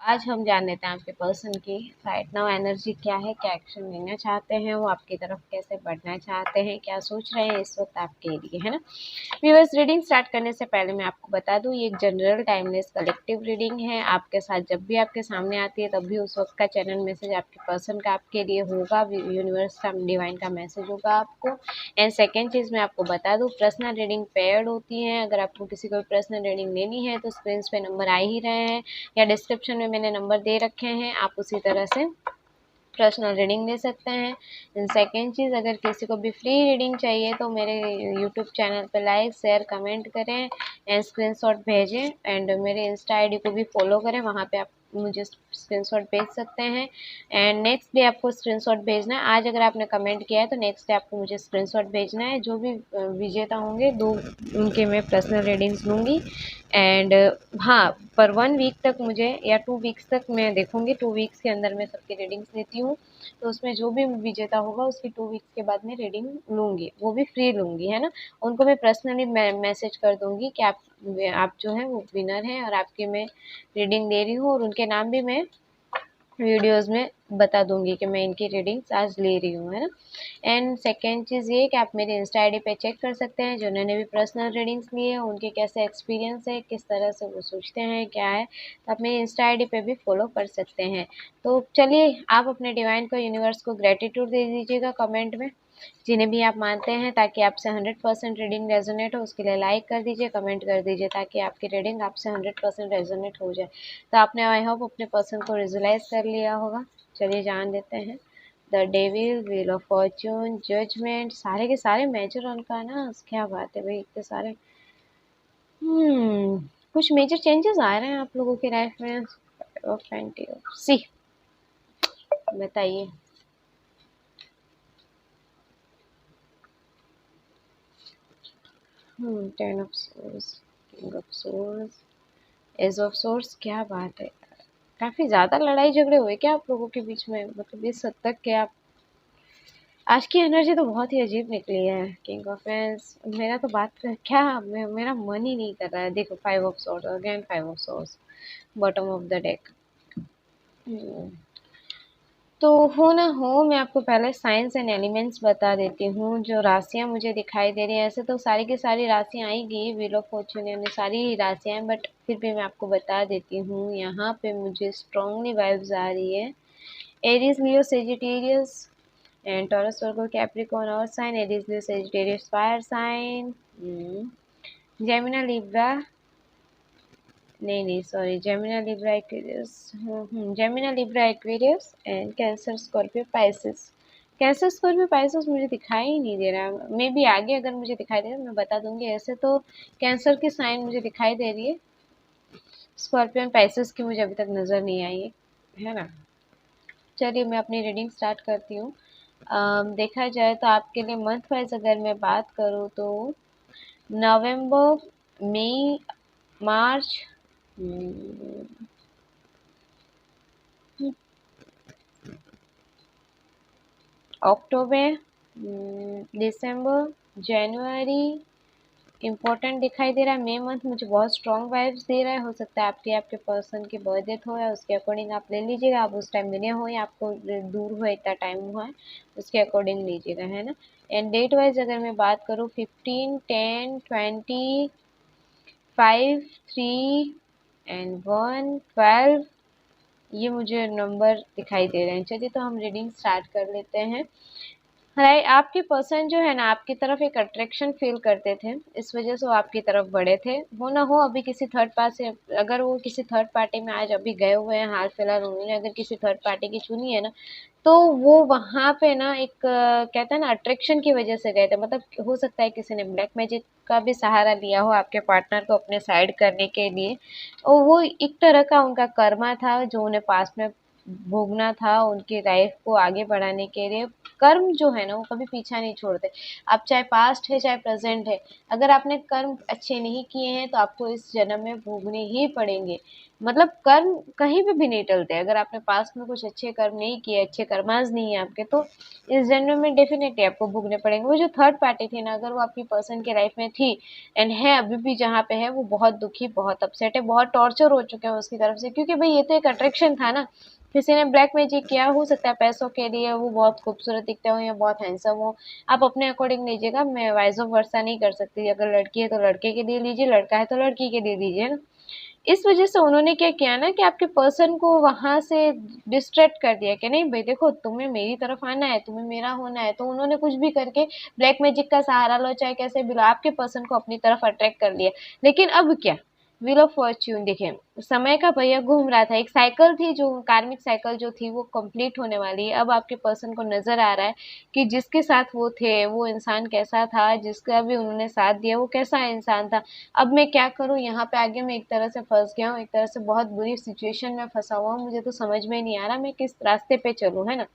आज हम जान लेते हैं आपके पर्सन की राइट नाउ एनर्जी क्या है, क्या एक्शन लेना चाहते हैं, वो आपकी तरफ कैसे बढ़ना चाहते हैं, क्या सोच रहे हैं इस वक्त आपके लिए, है ना। व्यूअर्स, रीडिंग स्टार्ट करने से पहले मैं आपको बता दूं, ये एक जनरल टाइमलेस कलेक्टिव रीडिंग है। आपके साथ जब भी आपके सामने आती है तब भी उस वक्त का चैनल मैसेज आपके पर्सन का आपके लिए होगा, यूनिवर्स का डिवाइन का मैसेज होगा आपको। एंड सेकेंड चीज़ मैं आपको बता दूं, पर्सनल रीडिंग पेयर्ड होती है। अगर आपको किसी को पर्सनल रीडिंग लेनी है तो स्क्रीन पे नंबर आ ही रहे हैं या डिस्क्रिप्शन में मैंने नंबर दे रखे हैं, आप उसी तरह से पर्सनल रीडिंग ले सकते हैं। सेकेंड चीज़, अगर किसी को भी फ्री रीडिंग चाहिए तो मेरे यूट्यूब चैनल पे लाइक शेयर कमेंट करें एंड स्क्रीनशॉट भेजें एंड मेरे इंस्टा आईडी को भी फॉलो करें, वहाँ पे आप मुझे स्क्रीनशॉट भेज सकते हैं। एंड नेक्स्ट डे आपको स्क्रीनशॉट भेजना है। आज अगर आपने कमेंट किया है तो नेक्स्ट डे आपको मुझे स्क्रीनशॉट भेजना है। जो भी विजेता होंगे 2 उनके मैं पर्सनल रीडिंग्स लूँगी। एंड हाँ, पर 1 वीक तक मुझे या 2 वीक्स तक मैं देखूँगी, 2 वीक्स के अंदर मैं सबकी रीडिंग्स लेती हूँ। तो उसमें जो भी विजेता होगा उसकी 2 वीक्स के बाद मैं रीडिंग लूँगी, वो भी फ्री लूँगी, है ना। उनको मैं पर्सनली मैसेज कर दूँगी कि आप जो है वो विनर हैं और आपकी मैं रीडिंग ले रही हूँ, और उनके नाम भी मैं वीडियोज़ में बता दूँगी कि मैं इनकी रीडिंग्स आज ले रही हूँ, है ना। एंड सेकेंड चीज़ ये कि आप मेरे इंस्टा आईडी पे चेक कर सकते हैं, जिन्होंने भी पर्सनल रीडिंग्स लिए हैं उनके कैसे एक्सपीरियंस है, किस तरह से वो सोचते हैं, क्या है, तो आप मेरे इंस्टा आईडी पे भी फॉलो कर सकते हैं। तो चलिए, आप अपने डिवाइन को, यूनिवर्स को ग्रेटिट्यूड दे दीजिएगा कमेंट में, जिन्हें भी आप मानते हैं, ताकि आपसे 100% रीडिंग रेजोनेट हो। उसके लिए लाइक कर दीजिए, कमेंट कर दीजिए, ताकि आपकी रीडिंग आपसे 100% रेजोनेट हो जाए। तो आपने आई होप अपने पर्सन को विजुलाइज कर लिया होगा। चलिए जान लेते हैं। The devil, wheel of fortune, judgement, सारे के सारे मेजर उनका ना, क्या बात है भाई, इतने सारे। कुछ मेजर चेंजेस आ रहे हैं आप लोगों की लाइफ में। सी, बताइए। Ten of swords, king of swords, ace of swords, क्या बात है। काफी ज्यादा लड़ाई झगड़े हुए क्या आप लोगों के बीच में, मतलब इस हद तक के आप। आज की एनर्जी तो बहुत ही अजीब निकली है। किंग ऑफ पेंस, मेरा तो बात क्या, मेरा मन ही नहीं कर रहा है। देखो, 5 of swords, again 5 of swords, bottom of the deck. तो हो ना हो, मैं आपको पहले साइंस एंड एलिमेंट्स बता देती हूँ। जो राशियाँ मुझे दिखाई दे रही है, ऐसे तो सारी की सारी राशियाँ आएगी, व्हील ऑफ फॉर्च्यून यानी सारी ही राशियाँ हैं, बट फिर भी मैं आपको बता देती हूँ। यहाँ पे मुझे स्ट्रांगली वाइब्स आ रही है Aries, Leo, Sagittarius and taurus, Virgo, Capricorn और साइन, एरीज, लियो, सेजिटेरियस फायर साइन, जेमिना, लिब्रा, नहीं sorry, जेमिना, Libra, Aquarius, जेमिना, Libra, Aquarius and cancer, Scorpio, Pisces. Cancer, Scorpio, Pisces मुझे दिखाई ही नहीं दे रहा। मे बी आगे अगर मुझे दिखाई दे रहा है मैं बता दूंगी। ऐसे तो कैंसर की साइन मुझे दिखाई दे रही है, स्कॉर्पियो एंड पाइसेस की मुझे अभी तक नज़र नहीं आई है ना। चलिए मैं अपनी रीडिंग स्टार्ट करती हूँ। देखा जाए तो आपके लिए मंथ वाइज अगर मैं बात करूँ तो नवंबर, मई, मार्च, अक्टूबर, दिसंबर, जनवरी इम्पोर्टेंट दिखाई दे रहा है। मई मंथ मुझे बहुत स्ट्रॉन्ग वाइब्स दे रहा है। हो सकता है आपके पर्सन की बर्थ डेट हो या उसके अकॉर्डिंग आप ले लीजिएगा। आप उस टाइम मिले हो या आपको दूर हो, इतना टाइम हुआ है, उसके अकॉर्डिंग लीजिएगा, है ना। एंड डेट वाइज अगर मैं बात करूँ 15, 10, 20, 5, 3 एंड 1, 12, ये मुझे नंबर दिखाई दे रहे हैं। चलिए तो हम रीडिंग स्टार्ट कर लेते हैं। राइट, आपके पर्सन जो है ना, आपकी तरफ एक अट्रैक्शन फील करते थे, इस वजह से वो आपकी तरफ बढ़े थे। वो ना हो अभी किसी थर्ड पार्टी से, अगर वो किसी थर्ड पार्टी में आज अभी गए हुए हैं, हाल फिलहाल उन्होंने अगर किसी थर्ड पार्टी की चुनी है ना, तो वो वहाँ पे ना एक कहते हैं ना, अट्रैक्शन की वजह से गए थे। मतलब हो सकता है किसी ने ब्लैक मैजिक का भी सहारा लिया हो आपके पार्टनर को अपने साइड करने के लिए, और वो एक तरह का उनका कर्मा था जो उन्हें पास में भोगना था उनकी लाइफ को आगे बढ़ाने के लिए। कर्म जो है ना वो कभी पीछा नहीं छोड़ते। आप चाहे पास्ट है चाहे प्रेजेंट है, अगर आपने कर्म अच्छे नहीं किए हैं तो आपको इस जन्म में भोगने ही पड़ेंगे। मतलब कर्म कहीं पे भी नहीं टलते। अगर आपने पास्ट में कुछ अच्छे कर्म नहीं किए, अच्छे कर्माज नहीं है आपके, तो इस जन्म में डेफिनेटली आपको भोगने पड़ेंगे। वो जो थर्ड पार्टी थी ना, अगर वो आपकी पर्सन की लाइफ में थी एंड है अभी भी जहाँ पे है, वो बहुत दुखी, बहुत अपसेट है, बहुत टॉर्चर हो चुके हैं उसकी तरफ से, क्योंकि भाई ये तो एक अट्रैक्शन था ना। किसी ने ब्लैक मैजिक किया, हो सकता है पैसों के लिए वो बहुत खूबसूरत दिखते हो या बहुत हैंडसम हो, आप अपने अकॉर्डिंग लीजिएगा, मैं वाइज ऑफ वर्सा नहीं कर सकती। अगर लड़की है तो लड़के के लिए लीजिए, लड़का है तो लड़की के लिए लीजिए ना। इस वजह से उन्होंने क्या किया ना कि आपके पर्सन को वहां से डिस्ट्रैक्ट कर दिया कि नहीं भाई देखो, तुम्हें मेरी तरफ आना है, तुम्हें मेरा होना है, तो उन्होंने कुछ भी करके ब्लैक मैजिक का सहारा लो, चाहे कैसे भी लो, आपके पर्सन को अपनी तरफ अट्रैक्ट कर लिया। लेकिन अब क्या, व्हील ऑफ फॉर्च्यून देखिए, समय का पहिया घूम रहा था, एक साइकिल थी जो कार्मिक साइकिल जो थी वो कंप्लीट होने वाली है। अब आपके पर्सन को नजर आ रहा है कि जिसके साथ वो थे वो इंसान कैसा था, जिसका भी उन्होंने साथ दिया वो कैसा इंसान था। अब मैं क्या करूँ, यहाँ पे आगे मैं एक तरह से फंस गया हूँ, एक तरह से बहुत बुरी सिचुएशन में फंसा हुआ हूँ, मुझे तो समझ में नहीं आ रहा मैं किस रास्ते पे चलूँ, है ना।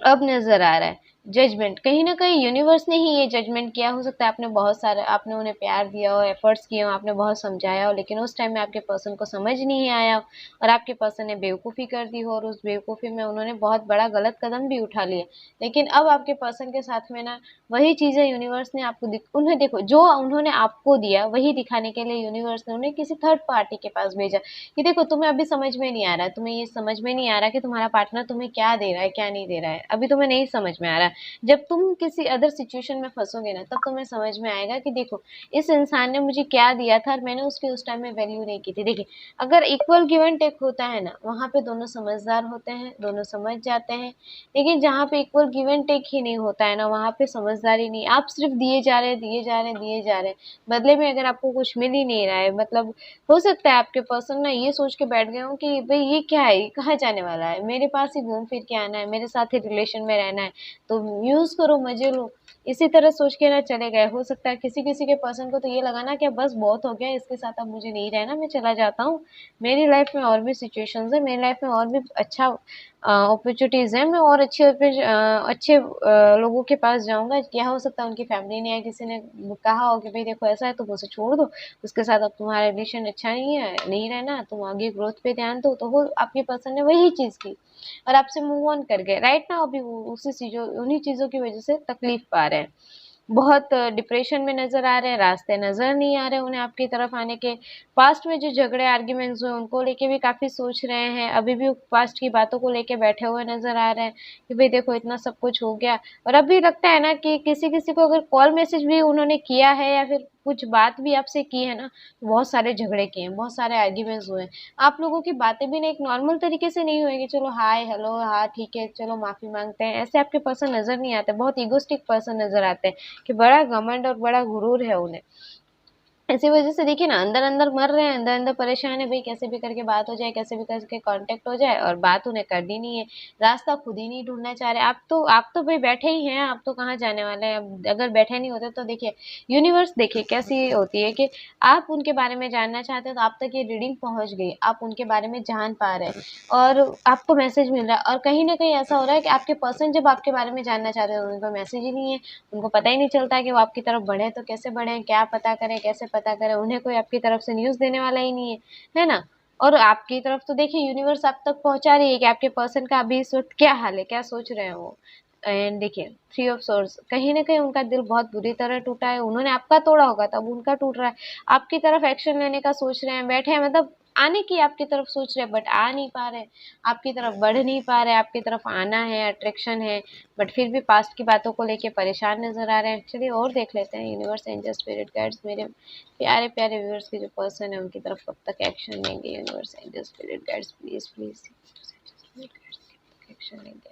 अब नजर आ रहा है जजमेंट, कहीं ना कहीं यूनिवर्स ने ही ये जजमेंट किया। हो सकता है आपने बहुत सारे, आपने उन्हें प्यार दिया हो, एफर्ट्स किए हो, आपने बहुत समझाया हो, लेकिन उस टाइम में आपके पर्सन को समझ नहीं आया हो और आपके पर्सन ने बेवकूफ़ी कर दी हो, और उस बेवकूफ़ी में उन्होंने बहुत बड़ा गलत कदम भी उठा लिया। लेकिन अब आपके पर्सन के साथ में ना वही चीज़ें यूनिवर्स ने आपको उन्हें देखो, जो उन्होंने आपको दिया वही दिखाने के लिए यूनिवर्स ने उन्हें किसी थर्ड पार्टी के पास भेजा कि देखो तुम्हें अभी समझ में नहीं आ रहा, तुम्हें ये समझ में नहीं आ रहा कि तुम्हारा पार्टनर तुम्हें क्या दे रहा है क्या नहीं दे रहा है, अभी तुम्हें नहीं समझ में आ रहा। जब तुम किसी अदर सिचुएशन में फंसोगे ना, तब तुम्हें समझ में आएगा कि देखो इस इंसान ने मुझे क्या दिया था और मैंने उसकी उस टाइम में वैल्यू नहीं की थी। देखिए, अगर इक्वल गिव एंड टेक होता है ना, वहाँ पे दोनों समझदार होते हैं, दोनों समझ जाते हैं। लेकिन जहाँ पे इक्वल गिव एंड टेक ही नहीं होता है ना, वहाँ पे समझदारी नहीं, आप सिर्फ दिए जा रहे हैं दिए जा रहे हैं दिए जा रहे हैं, बदले में अगर आपको कुछ मिल ही नहीं रहा है, मतलब हो सकता है आपके पर्सन ना ये सोच के बैठ गए हो कि भाई ये क्या है, ये कहाँ जाने वाला है, मेरे पास ही घूम फिर के आना है, मेरे साथ ही रिलेशन में रहना है, तो यूज करो, मजे लो, इसी तरह सोच के ना चले गए। हो सकता है किसी किसी के पर्सन को तो ये लगा ना कि बस बहुत हो गया इसके साथ, अब मुझे नहीं रहना, मैं चला जाता हूँ, मेरी लाइफ में और भी सिचुएशंस है, मेरी लाइफ में और भी अच्छा अपॉर्चुनिटीज़ हैं, मैं और अच्छे लोगों के पास जाऊंगा। क्या हो सकता है उनकी फैमिली ने या किसी ने कहा हो कि भाई देखो ऐसा है, तुम उसे छोड़ दो, उसके साथ अब तुम्हारा रिलेशन अच्छा नहीं है, नहीं रहना, तुम आगे ग्रोथ पे ध्यान दो, तो वो आपके पर्सन ने वही चीज़ की और आपसे मूव ऑन कर गए। राइट ना, अभी वो उसी चीज़ों उन्हीं चीज़ों की वजह से तकलीफ पा रहे हैं, बहुत डिप्रेशन में नज़र आ रहे हैं, रास्ते नज़र नहीं आ रहे उन्हें आपकी तरफ आने के। पास्ट में जो झगड़े आर्ग्यूमेंट्स हुए उनको लेके भी काफ़ी सोच रहे हैं, अभी भी पास्ट की बातों को लेके बैठे हुए नज़र आ रहे हैं कि भाई देखो इतना सब कुछ हो गया। और अभी लगता है ना कि किसी किसी को अगर कॉल मैसेज भी उन्होंने किया है या फिर कुछ बात भी आपसे की है ना, तो बहुत सारे झगड़े किए हैं, बहुत सारे आर्ग्यूमेंट्स हुए हैं। आप लोगों की बातें भी ना एक नॉर्मल तरीके से नहीं हुई कि चलो हाय हेलो हाँ ठीक है चलो माफ़ी मांगते हैं, ऐसे आपके पर्सन नज़र नहीं आते, बहुत ईगोस्टिक पर्सन नज़र आते हैं कि बड़ा घमंड और बड़ा गुरूर है उन्हें। इसी वजह से देखिए ना, अंदर अंदर मर रहे हैं, अंदर अंदर परेशान है भाई, कैसे भी करके बात हो जाए, कैसे भी करके कांटेक्ट हो जाए, और बात उन्हें करनी नहीं है, रास्ता खुद ही नहीं ढूंढना चाह रहे। आप तो भाई बैठे ही हैं, आप तो कहाँ जाने वाले हैं। अगर बैठे नहीं होते तो देखिए यूनिवर्स देखिए कैसी होती है कि आप उनके बारे में जानना चाहते हैं तो आप तक ये रीडिंग पहुंच गई, आप उनके बारे में जान पा रहे हैं और आपको मैसेज मिल रहा है। और कहीं ना कहीं ऐसा हो रहा है कि आपके पर्सन जब आपके बारे में जानना चाहते हैं तो उनको मैसेज ही नहीं है, उनको पता ही नहीं चलता कि वो आपकी तरफ बढ़े तो कैसे बढ़े, क्या पता करें, कैसे पता करें, उन्हें कोई आपकी तरफ से न्यूज़ देने वाला ही नहीं है ना। और आपकी तरफ तो देखिए यूनिवर्स आप तक पहुंचा रही है कि आपके पर्सन का अभी इस वक्त क्या हाल है, क्या सोच रहे हैं वो। एंड देखिए थ्री ऑफ सोर्स, कहीं ना कहीं उनका दिल बहुत बुरी तरह टूटा है, उन्होंने आपका तोड़ा होगा तब उनका टूट रहा है, आपकी तरफ एक्शन लेने का सोच रहे हैं, बैठे हैं, मतलब आने की आपकी तरफ सोच रहे हैं बट आ नहीं पा रहे, आपकी तरफ बढ़ नहीं पा रहे, आपकी तरफ आना है, अट्रैक्शन है, बट फिर भी पास्ट की बातों को लेके परेशान नजर आ रहे हैं। चलिए और देख लेते हैं यूनिवर्स एंजल स्पिरिट गाइड्स मेरे प्यारे प्यारे व्यूअर्स के जो पर्सन है उनकी तरफ कब तक एक्शन लेंगे। Universe angel spirit guides please please action लेंगे।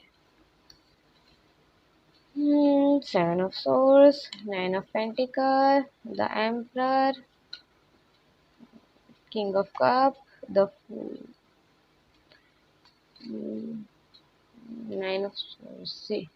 Seven of swords, nine of pentacle, the emperor, king of cup, the nine of sea.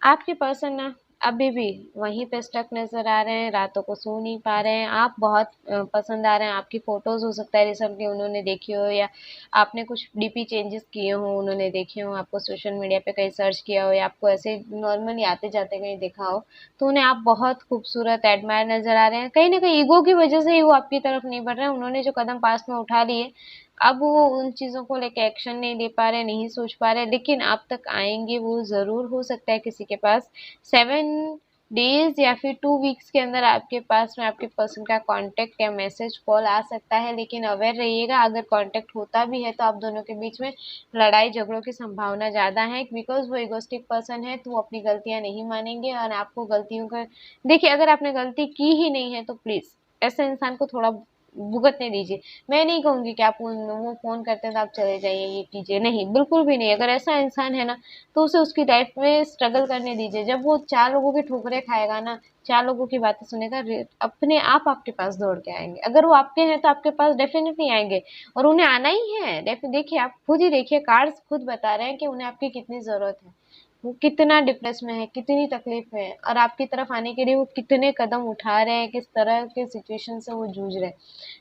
आपके पर्सन ना अभी भी वहीं पे स्टक नज़र आ रहे हैं, रातों को सो नहीं पा रहे हैं। आप बहुत पसंद आ रहे हैं, आपकी फ़ोटोज़ हो सकता है रिसेंटली उन्होंने देखी हो, या आपने कुछ डीपी चेंजेस किए हों, उन्होंने देखे हों, आपको सोशल मीडिया पे कहीं सर्च किया हो, या आपको ऐसे नॉर्मली आते-जाते कहीं देखा हो, तो उन्हें आप बहुत खूबसूरत एडमायर नज़र आ रहे हैं। कहीं न कहीं ईगो की वजह से ही वो आपकी तरफ नहीं बढ़ रहे हैं। उन्होंने जो कदम पास्ट में उठा लिए, अब वो उन चीज़ों को लेके एक्शन नहीं ले पा रहे, नहीं सोच पा रहे, लेकिन आप तक आएँगे वो ज़रूर। हो सकता है किसी के पास 7 डेज़ या फिर 2 वीक्स के अंदर आपके पास में आपके पर्सन का कॉन्टैक्ट या मैसेज कॉल आ सकता है, लेकिन अवेयर रहिएगा। अगर कॉन्टैक्ट होता भी है तो आप दोनों के बीच में लड़ाई झगड़ों की संभावना ज़्यादा है, बिकॉज़ वो इगोइस्टिक पर्सन है, तो वो अपनी गलतियाँ नहीं मानेंगे और आपको गलतियों का देखिए, अगर आपने गलती की ही नहीं है तो प्लीज़ ऐसे इंसान को थोड़ा भुगतने दीजिए। मैं नहीं कहूँगी कि आप वो फ़ोन करते हैं तो आप चले जाइए, ये कीजिए, नहीं, बिल्कुल भी नहीं। अगर ऐसा इंसान है ना, तो उसे उसकी लाइफ में स्ट्रगल करने दीजिए। जब वो 4 लोगों की ठोकरें खाएगा ना, 4 लोगों की बातें सुनेगा, अपने आप आपके पास दौड़ के आएँगे। अगर वो आपके हैं तो आपके पास डेफ़िनिटली आएँगे, और उन्हें आना ही है। देखिए, आप खुद ही देखिए, कार्ड्स खुद बता रहे हैं कि उन्हें आपकी कितनी ज़रूरत है। वो कितना डिप्रेस में है, कितनी तकलीफ में है, और आपकी तरफ आने के लिए वो कितने कदम उठा रहे हैं, किस तरह के सिचुएशन से वो जूझ रहे हैं।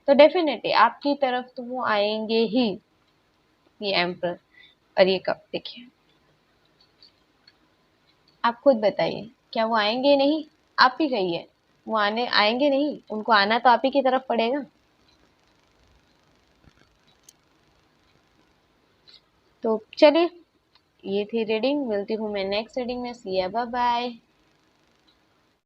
तो डेफ़िनेटली आपकी तरफ तो वो आएँगे ही, ये एम्परर और ये कप। देखिए, आप खुद बताइए, क्या वो आएँगे नहीं? आप ही कहिए, वो आने आएँगे नहीं? उनको आना तो आप ही की तरफ पड़ेगा। तो चलिए, ये थी रीडिंग, मिलती हूँ मैं नेक्स्ट रीडिंग में। सी या बाय बाय।